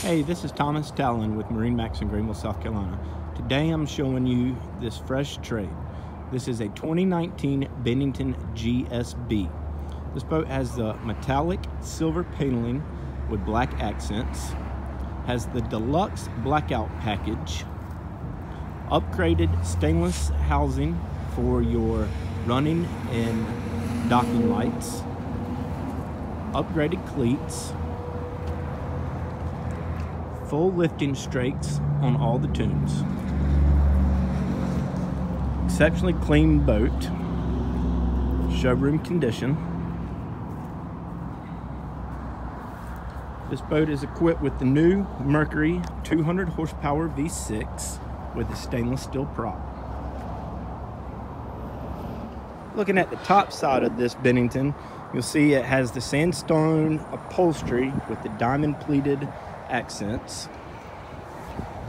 Hey, this is Thomas Talon with MarineMax in Greenville, South Carolina. Today I'm showing you this fresh trade. This is a 2019 Bennington GSB. This boat has the metallic silver paneling with black accents, has the deluxe blackout package, upgraded stainless housing for your running and docking lights, upgraded cleats, full lifting strakes on all the tunes. Exceptionally clean boat, showroom condition. This boat is equipped with the new Mercury 200 horsepower V6 with a stainless steel prop. Looking at the top side of this Bennington, you'll see it has the sandstone upholstery with the diamond pleated accents,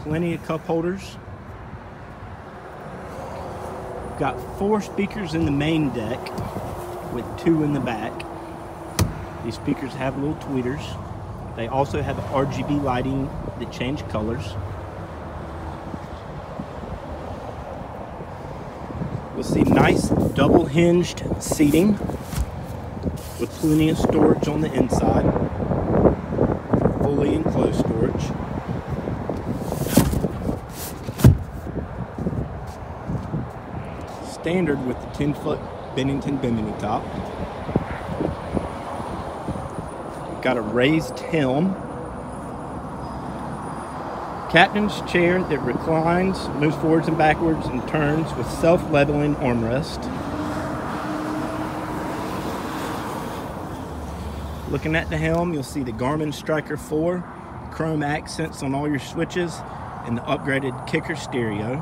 plenty of cup holders. We've got 4 speakers in the main deck with 2 in the back. These speakers have little tweeters. They also have RGB lighting that change colors. You'll see nice double hinged seating with plenty of storage on the inside. Fully enclosed storage. Standard with the 10-foot Bennington bimini top. Got a raised helm. Captain's chair that reclines, moves forwards and backwards, and turns with self-leveling armrest. Looking at the helm, you'll see the Garmin Striker 4, chrome accents on all your switches, and the upgraded kicker stereo.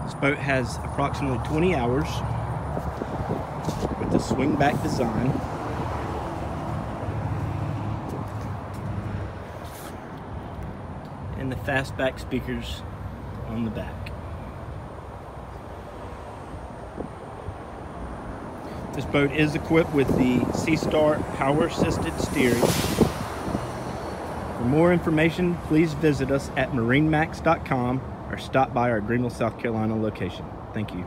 This boat has approximately 20 hours with the swingback design. And the fastback speakers on the back. This boat is equipped with the Seastar power assisted steering. For more information, please visit us at MarineMax.com or stop by our Greenville, South Carolina location. Thank you.